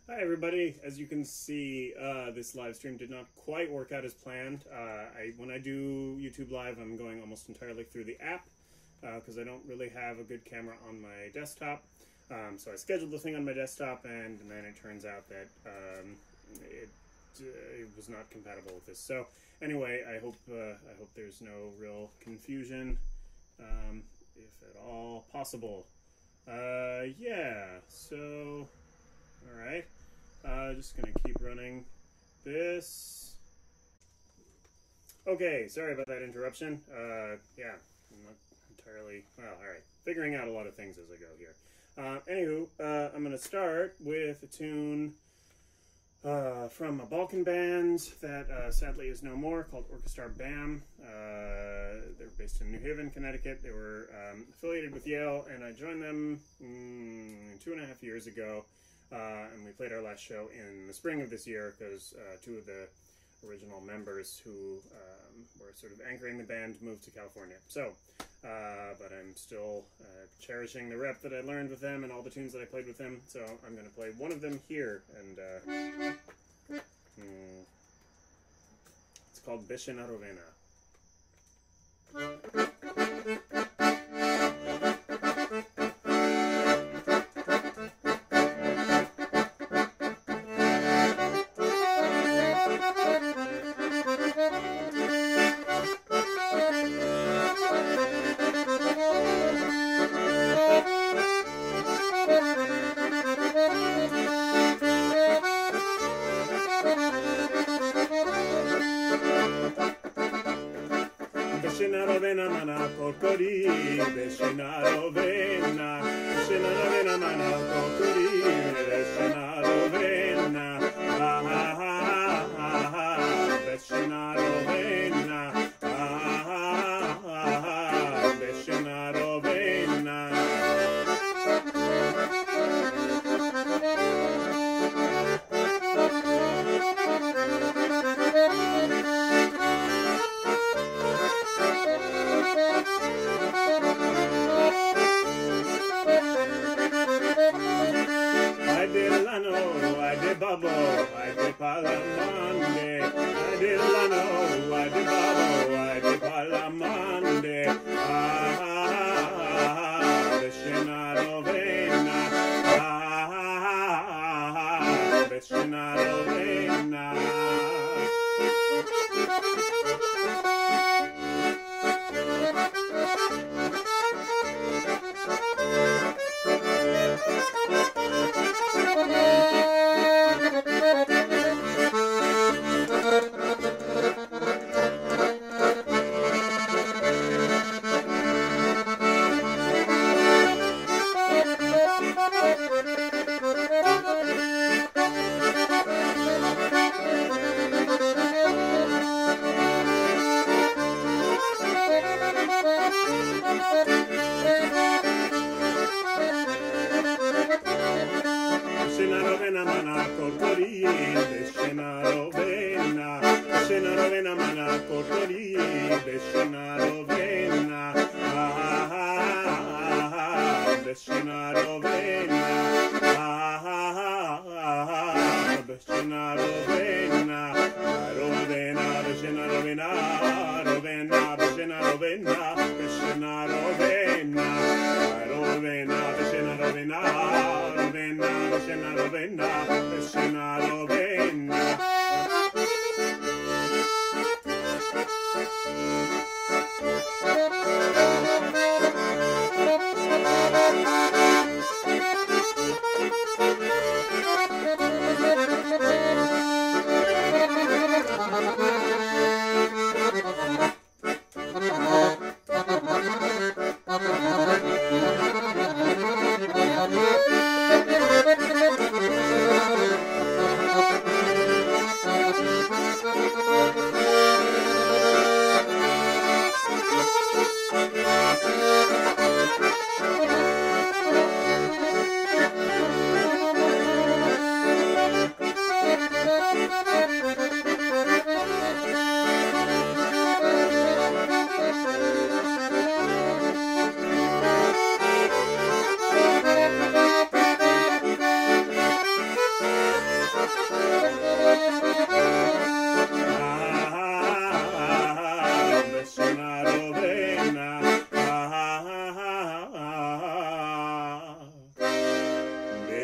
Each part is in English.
Hi everybody. As you can see, this live stream did not quite work out as planned. When I do YouTube Live, I'm going almost entirely through the app because I don't really have a good camera on my desktop. So I scheduled the thing on my desktop, and then it turns out that it was not compatible with this. So anyway, I hope there's no real confusion, if at all possible. Yeah. So. Alright, just gonna keep running this. Okay, sorry about that interruption. Yeah, I'm not entirely, well, alright, figuring out a lot of things as I go here. Anywho, I'm gonna start with a tune from a Balkan band that sadly is no more, called Orchestra BAM. They're based in New Haven, Connecticut. They were affiliated with Yale, and I joined them 2.5 years ago. And we played our last show in the spring of this year because two of the original members who were sort of anchoring the band moved to California. So, but I'm still cherishing the rep that I learned with them and all the tunes that I played with them. So I'm going to play one of them here, and it's called Beshena Rovena. Beshena Rovena mana korkori, Beshena Rovena, Beshena Rovena mana korkori, Beshena Rovena, ha ha ha ha ha, Beshena Rovena, ha ha ha ha, Beshena Rovena. I did bubble, I did palamande, I did lano, I did bubble, I did palamande, ah, Beshena Rovena, ah, Beshena Rovena. Beshena Rovena mana korkori, Beshena Rovena, Beshena Rovena mana korkori, Beshena Rovena, ha ha ha, Beshena Rovena, ha ha ha, Beshena Rovena, Rovena, Beshena Rovena, Rovena, Beshena Rovena, Beshena Rovena, Rovena, Beshena Rovena. Beshena Rovena, Beshena Rovena.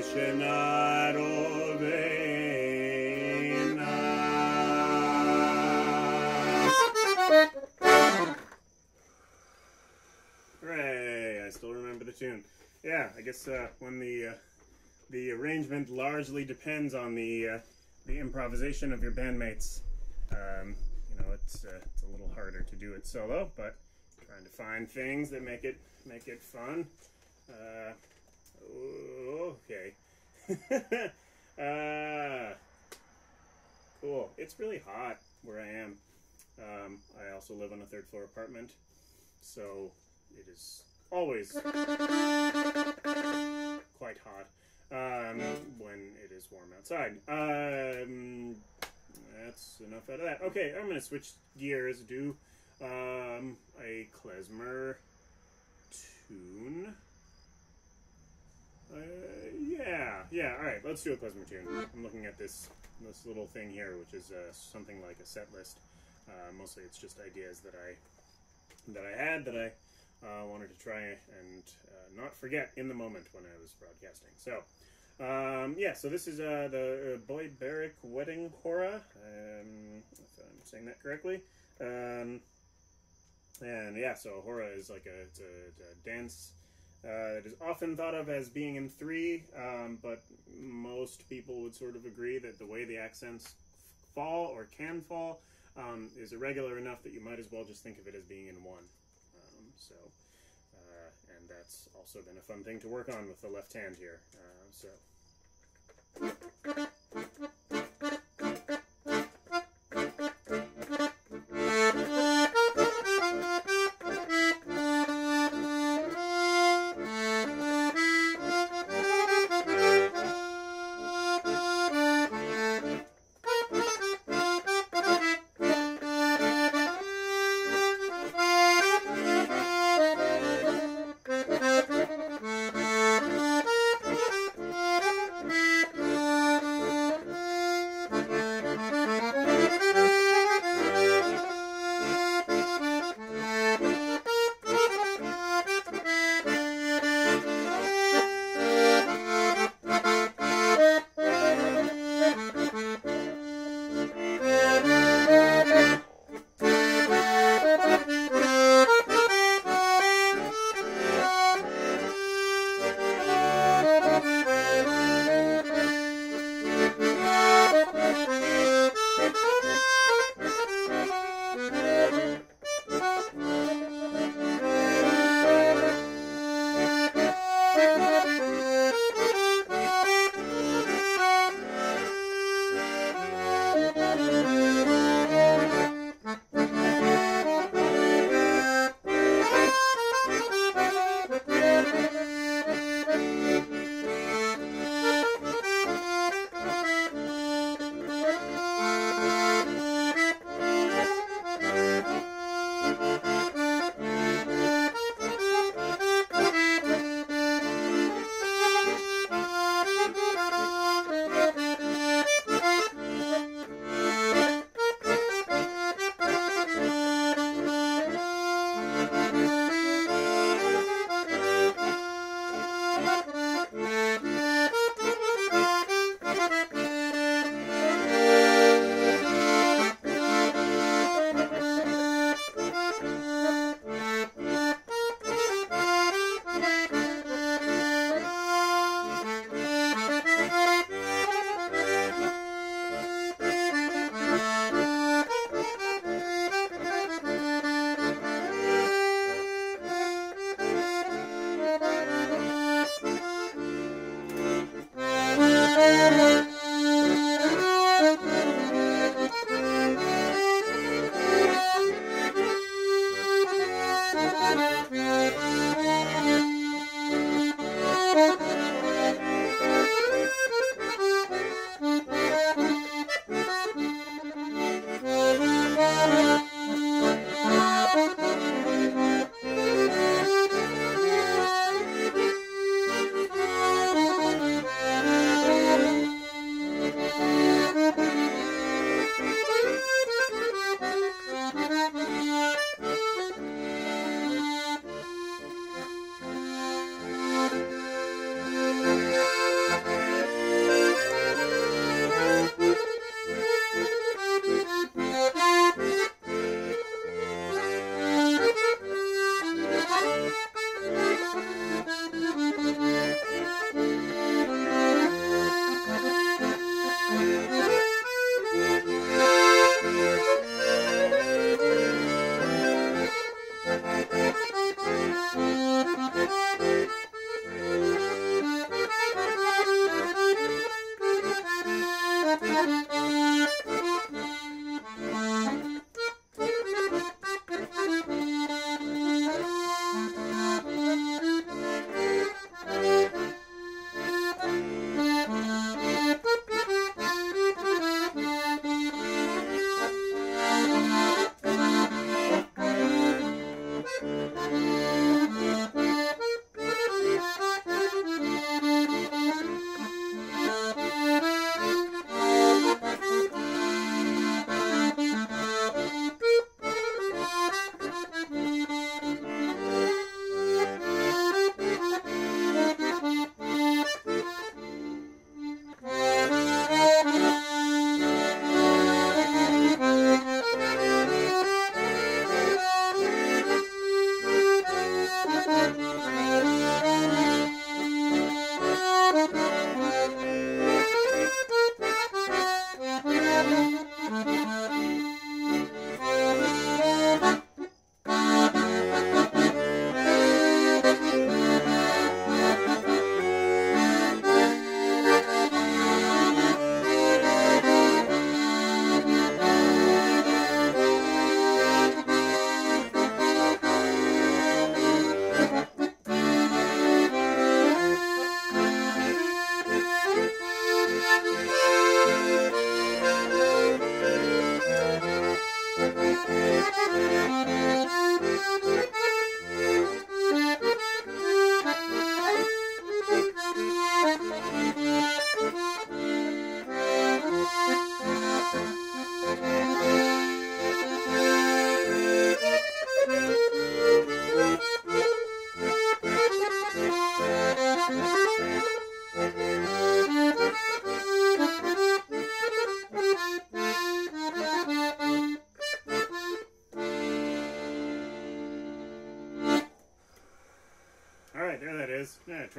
Scenaro Vena. Hooray! I still remember the tune. Yeah, I guess when the arrangement largely depends on the improvisation of your bandmates. You know, it's a little harder to do it solo, but trying to find things that make it fun. Okay. Cool. It's really hot where I am. I also live on a third floor apartment, so it is always quite hot when it is warm outside. That's enough out of that. Okay, I'm going to switch gears, do a Klezmer tune. Yeah, alright, let's do a Klezmer tune. I'm looking at this little thing here, which is something like a set list. Mostly it's just ideas that I had that I wanted to try and not forget in the moment when I was broadcasting. So, yeah, so this is the Boy Barrack Wedding Hora, if I'm saying that correctly. And yeah, so hora is like it's a dance that is often thought of as being in three, but most people would sort of agree that the way the accents fall or can fall is irregular enough that you might as well just think of it as being in one. And that's also been a fun thing to work on with the left hand here.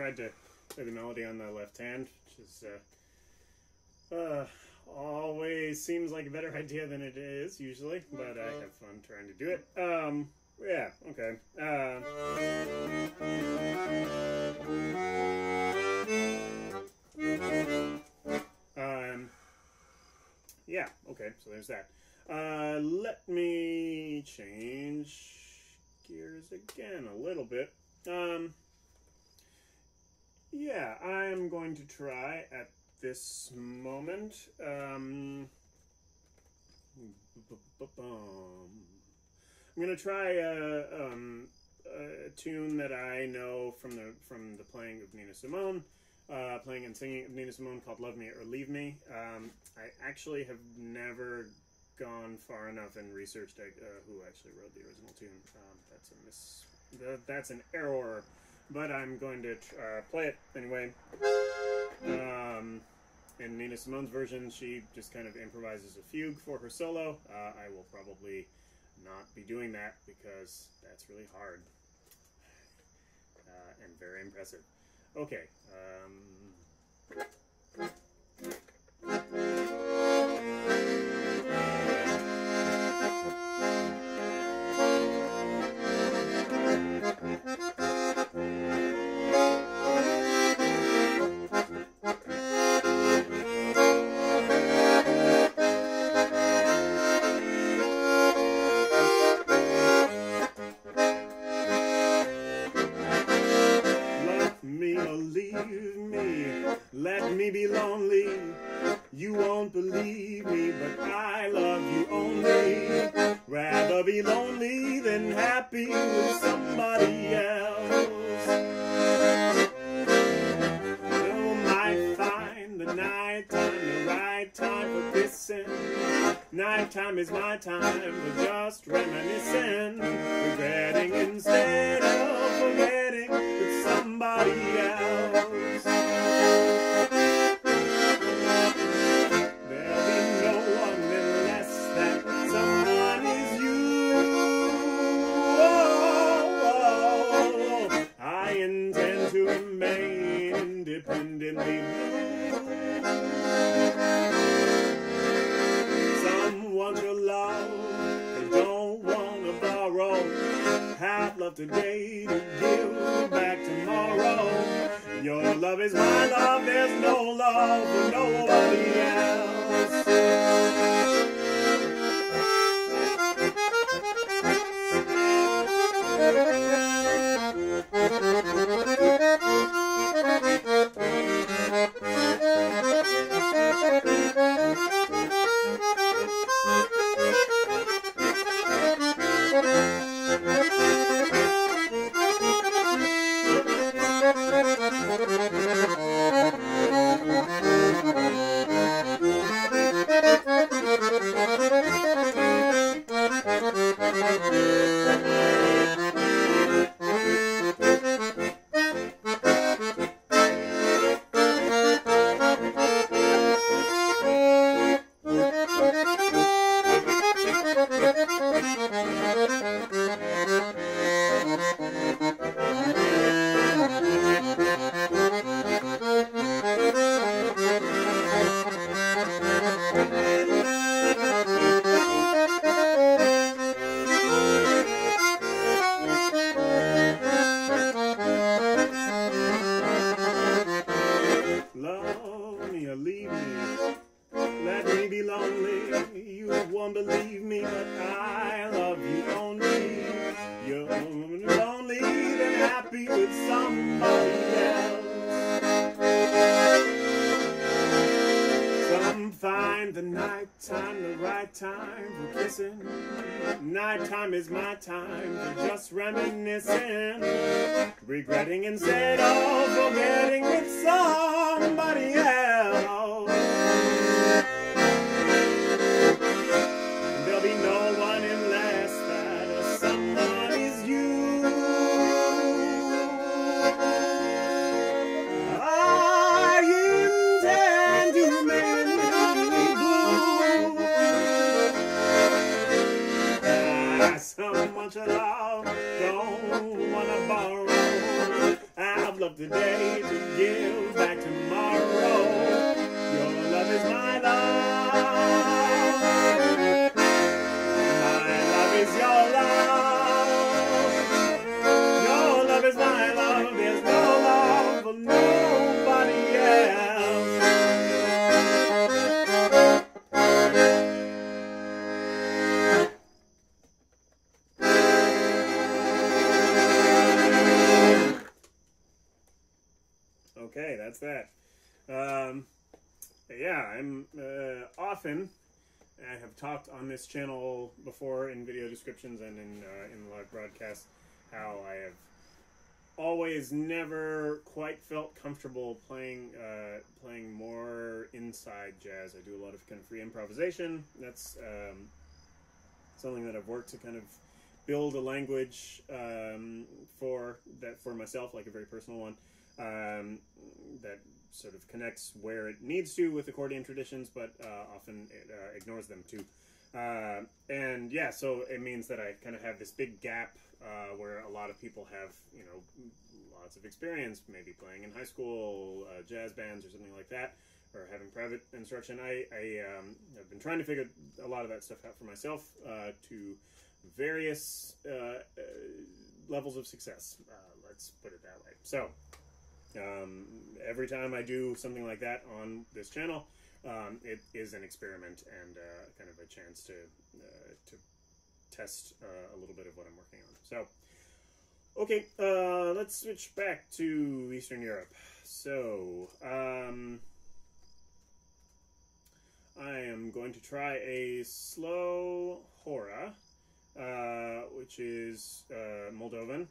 tried to play the melody on the left hand, which is always seems like a better idea than it is usually, but I have fun trying to do it. Yeah, okay. Yeah, okay, so there's that. Let me change gears again a little bit. Yeah, I'm going to try at this moment. I'm going to try a tune that I know from the playing of Nina Simone, playing and singing of Nina Simone, called "Love Me or Leave Me." I actually have never gone far enough and researched who actually wrote the original tune. That's an error, but I'm going to play it anyway. In Nina Simone's version, she just kind of improvises a fugue for her solo. I will probably not be doing that because that's really hard and very impressive. Okay. Let me be lonely, you won't believe me, but I love you only. Rather be lonely than happy with somebody else. You might find the nighttime the right time for kissing. Nighttime is my time for just reminiscing, regretting instead of forgetting with somebody else. Someone to love, they don't want to borrow. Have love today to give back tomorrow. Your love is my love, there's no love for nobody else. Believe me, but I love you only. You're lonely than happy with somebody else. Some find the nighttime the right time for kissing. Nighttime is my time for just reminiscing, regretting instead of forgetting with somebody else. Love, don't wanna borrow. I've loved today that's that. Yeah, I'm often. I have talked on this channel before in video descriptions and in live broadcasts how I have always never quite felt comfortable playing more inside jazz. I do a lot of kind of free improvisation. That's something that I've worked to kind of build a language for myself, like a very personal one, that sort of connects where it needs to with accordion traditions, but often it ignores them too. And yeah, so it means that I kind of have this big gap where a lot of people have, you know, lots of experience, maybe playing in high school, jazz bands or something like that, or having private instruction. I've been trying to figure a lot of that stuff out for myself to various levels of success. Let's put it that way. So every time I do something like that on this channel, it is an experiment and kind of a chance to test a little bit of what I'm working on. So, okay, let's switch back to Eastern Europe. So, I am going to try a slow hora, which is Moldovan.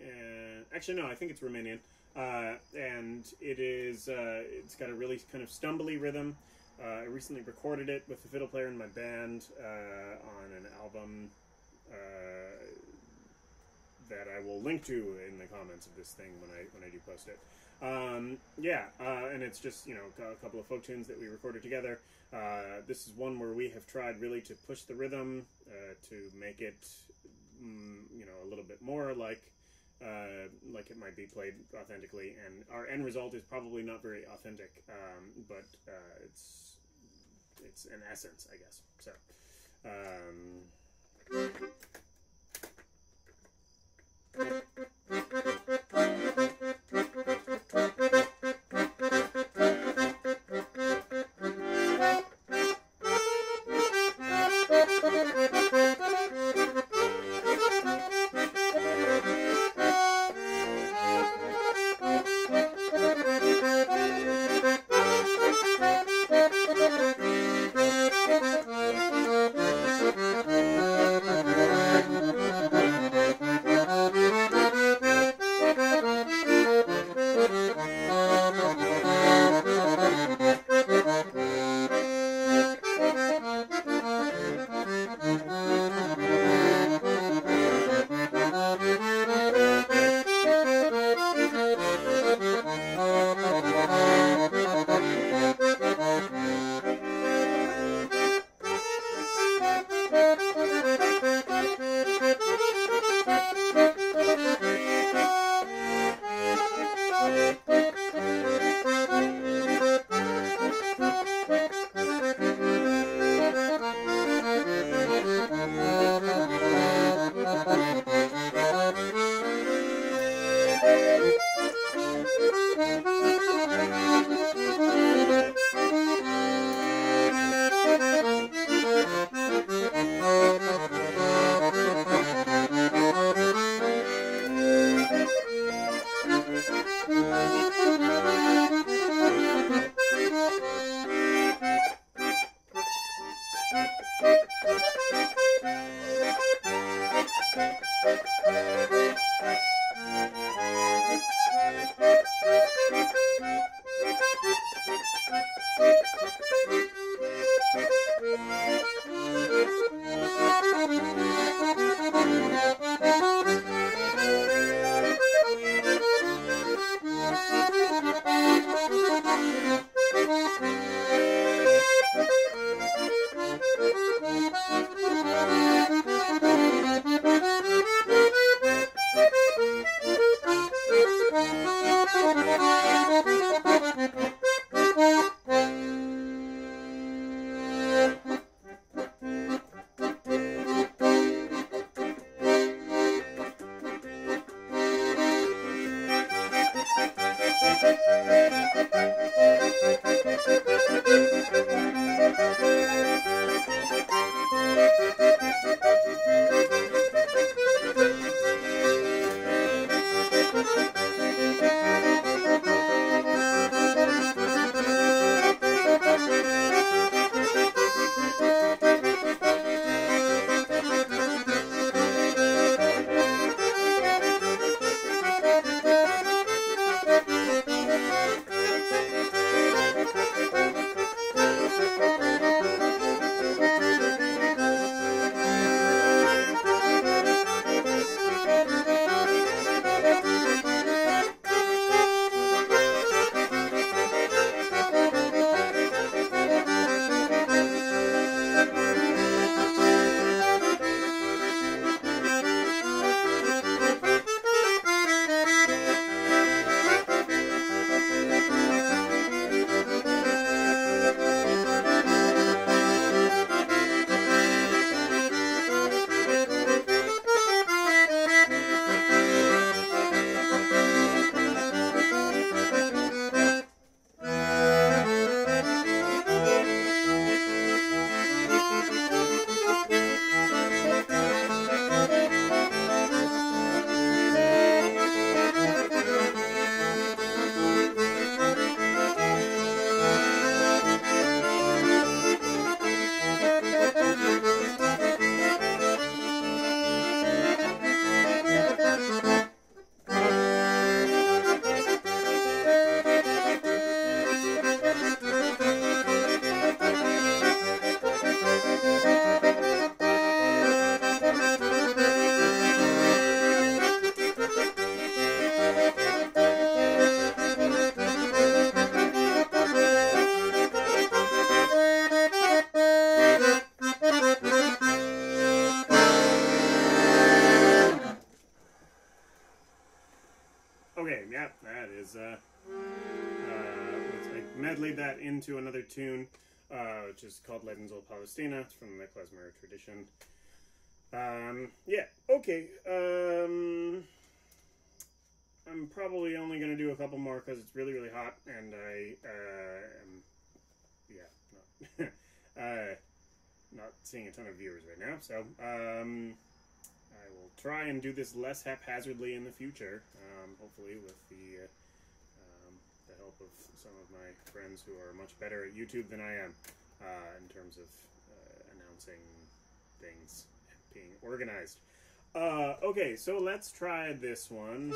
And actually, no, I think it's Romanian. And it is, it's got a really kind of stumbly rhythm. I recently recorded it with the fiddle player in my band on an album that I will link to in the comments of this thing when I do post it. Yeah, and it's just, you know, a couple of folk tunes that we recorded together. This is one where we have tried really to push the rhythm to make it, you know, a little bit more like it might be played authentically, and our end result is probably not very authentic, but it's an essence, I guess. So, is, I medleyed that into another tune, which is called Legends of Palestina. It's from the Klezmer tradition. Yeah, okay. I'm probably only going to do a couple more because it's really, really hot, and I am, not seeing a ton of viewers right now, so I will try and do this less haphazardly in the future, hopefully with the help of some of my friends who are much better at YouTube than I am in terms of announcing things being organized. Okay, so let's try this one.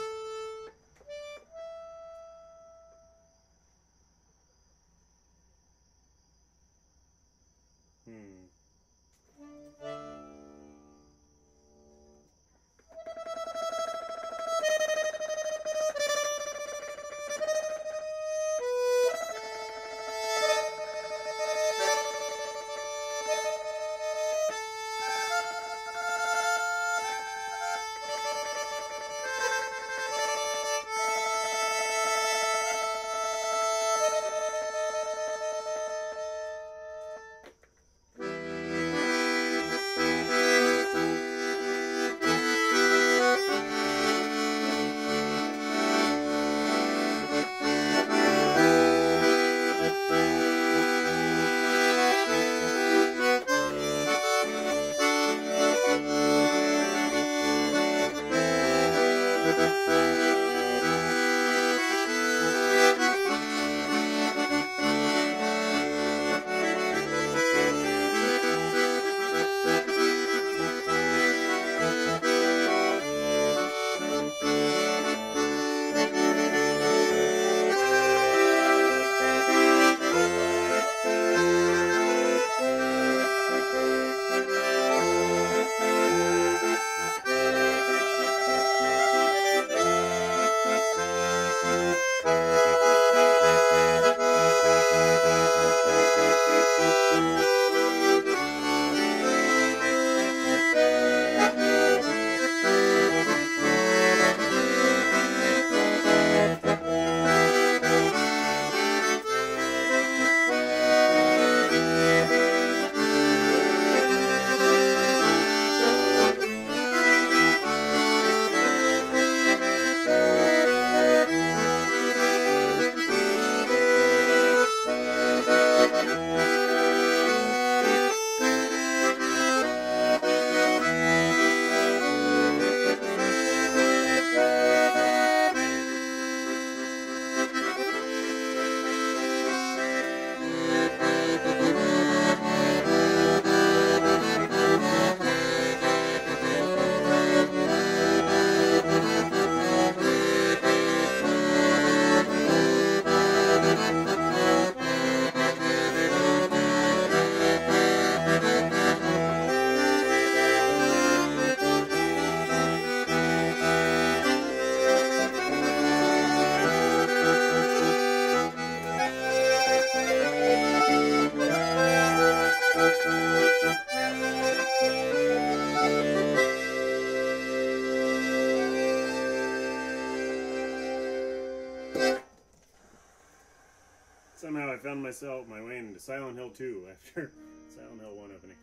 Somehow I found myself my way into Silent Hill 2 after Silent Hill 1 opening.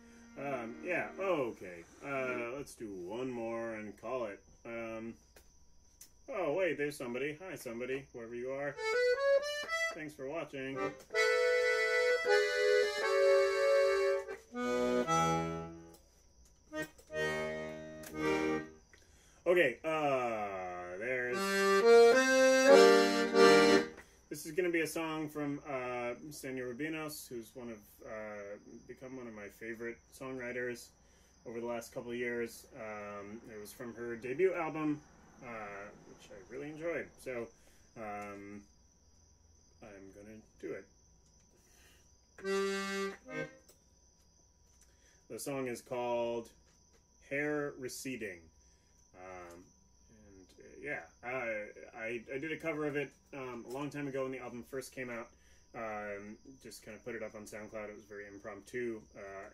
Yeah, okay. Let's do one more and call it. Oh, wait, there's somebody. Hi, somebody, whoever you are. Thanks for watching. Okay, this is going to be a song from Senor Rubinos, who's become one of my favorite songwriters over the last couple of years. It was from her debut album, which I really enjoyed. So, I'm going to do it. The song is called Hair Receding. Yeah, I did a cover of it a long time ago when the album first came out. Just kind of put it up on SoundCloud. It was very impromptu,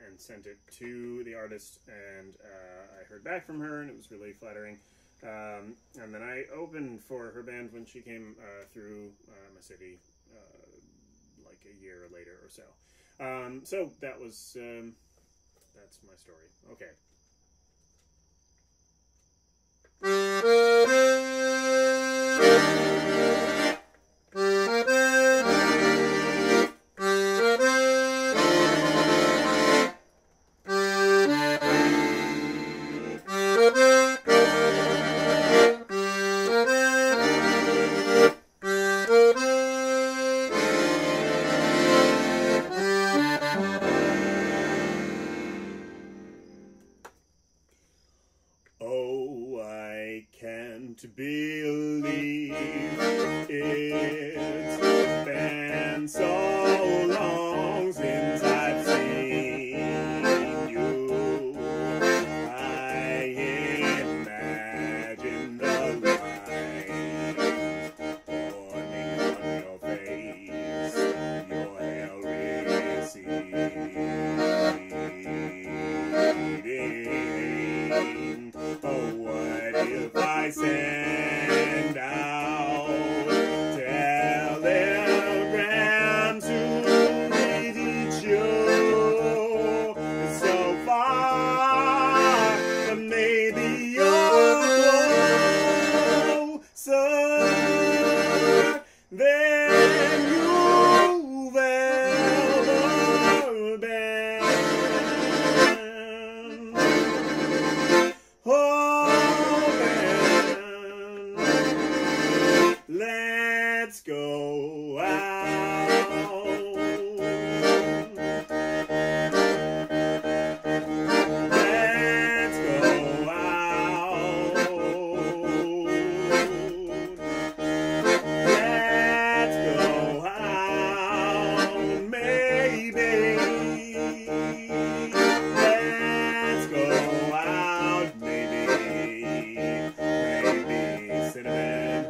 and sent it to the artist, and I heard back from her, and it was really flattering. And then I opened for her band when she came through my city like a year later or so. So that was that's my story. Okay. Oh, I can't believe it's been so long since I've seen you. I imagine the light forming on your face, your hair receding. Oh, what if I send out telegrams to reach you so far, but maybe you're closer than you've ever been. Oh, let's go out. Let's go out. Let's go out, maybe. Let's go out, maybe. Maybe cinnamon.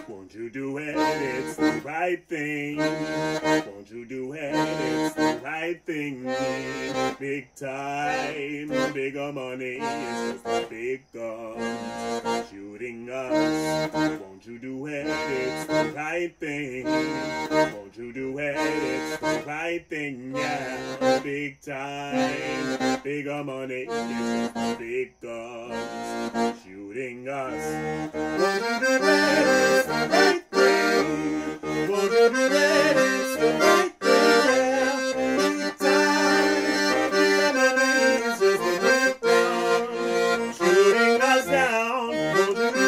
Won't you do it? It's the right thing. Won't you do it? It's the right thing. Big time, bigger money. It's just the big guns shooting us. Won't you do it? It's the right thing. Won't you do it? It's the right thing. Yeah, big time, bigger money. It's just the big guns shooting us. Won't you do it? It's the right thing. Won't you do it? It's the right thing. Big time, bigger money. It's just the big guns shooting us down. Won't you do it?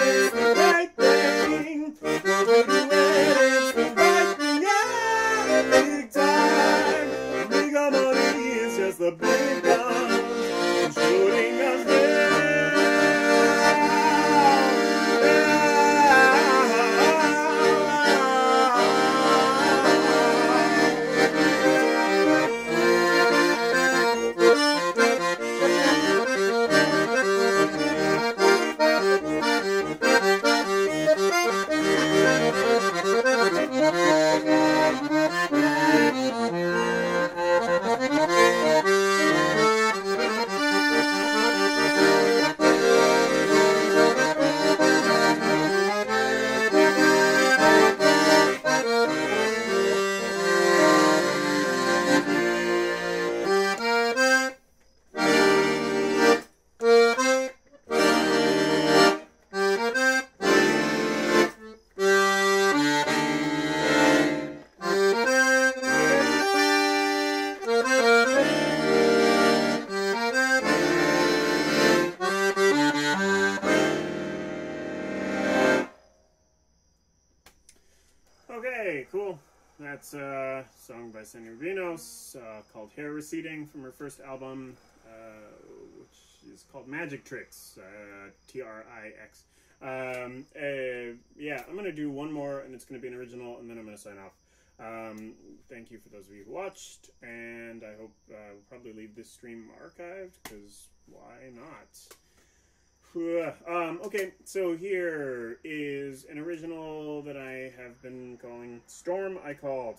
It's the right thing. Won't you do it? It's the right thing. Yeah, big time, bigger money. It's just the big guns shooting us down. that's a song by Sandy Rubinos called Hair Receding from her first album, which is called Magic Tricks, Trix. Yeah, I'm going to do one more, and it's going to be an original, and then I'm going to sign off. Thank you for those of you who watched, and I hope we'll probably leave this stream archived, because why not? Okay, so here is an original that I have been calling Storm I Called.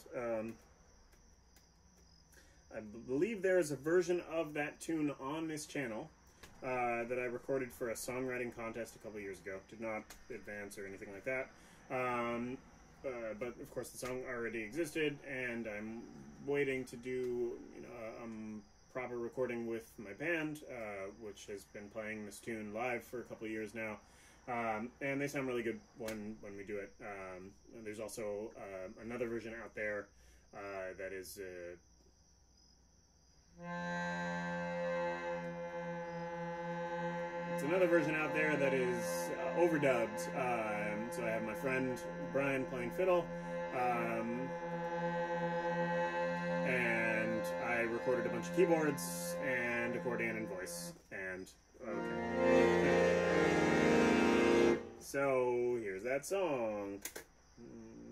I believe there is a version of that tune on this channel that I recorded for a songwriting contest a couple years ago. Did not advance or anything like that. But of course the song already existed, and I'm waiting to do proper recording with my band, which has been playing this tune live for a couple of years now, and they sound really good when we do it. There's also another version out there that is overdubbed. So I have my friend Brian playing fiddle, and I recorded a bunch of keyboards and accordion and voice, and okay. So here's that song.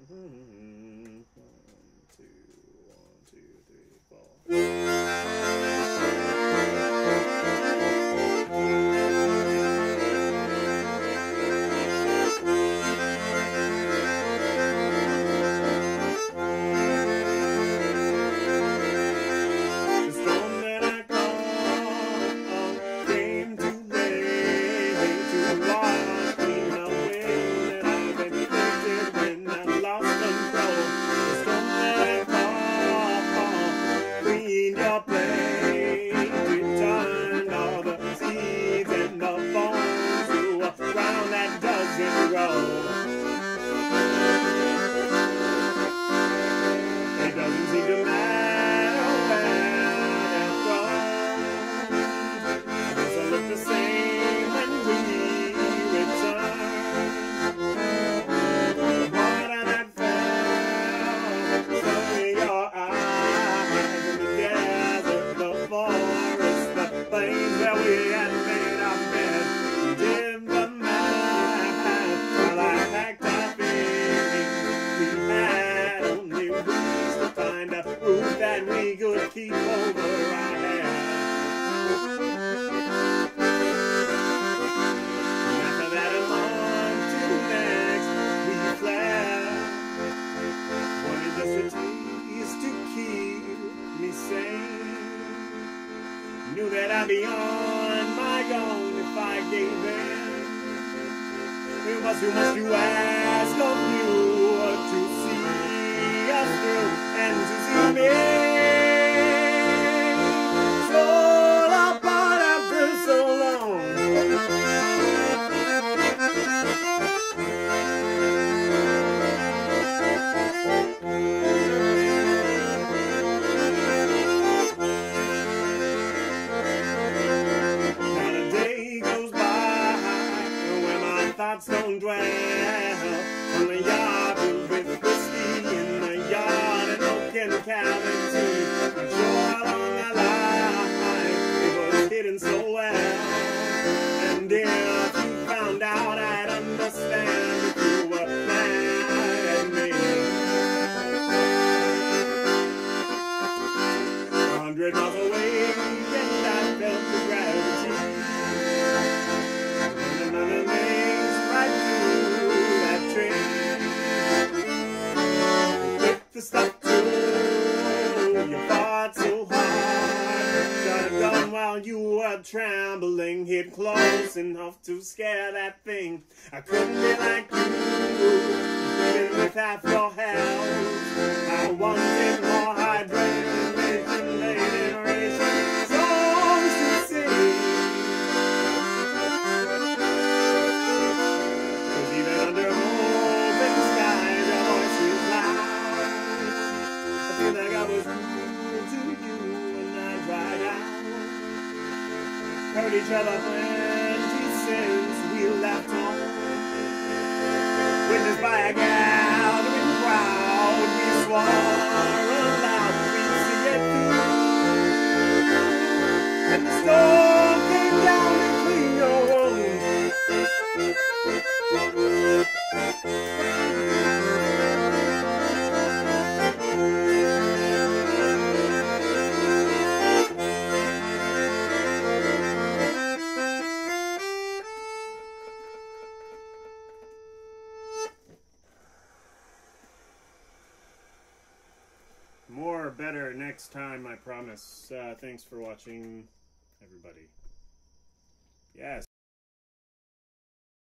1, 2, 3, 4. Trembling, hit close enough to scare that thing. I couldn't be like you, even with half your health. I wanted more hydration, regeneration, songs to sing. 'Cause even under open skies, your voice is loud. I feel like I was cool to you when I dried out. Heard each other plenty since we left home. Witnessed by a gathering crowd, we far about we see it through. And the storm came down and cleaned your wounds. More better next time, I promise. Thanks for watching, everybody. Yes.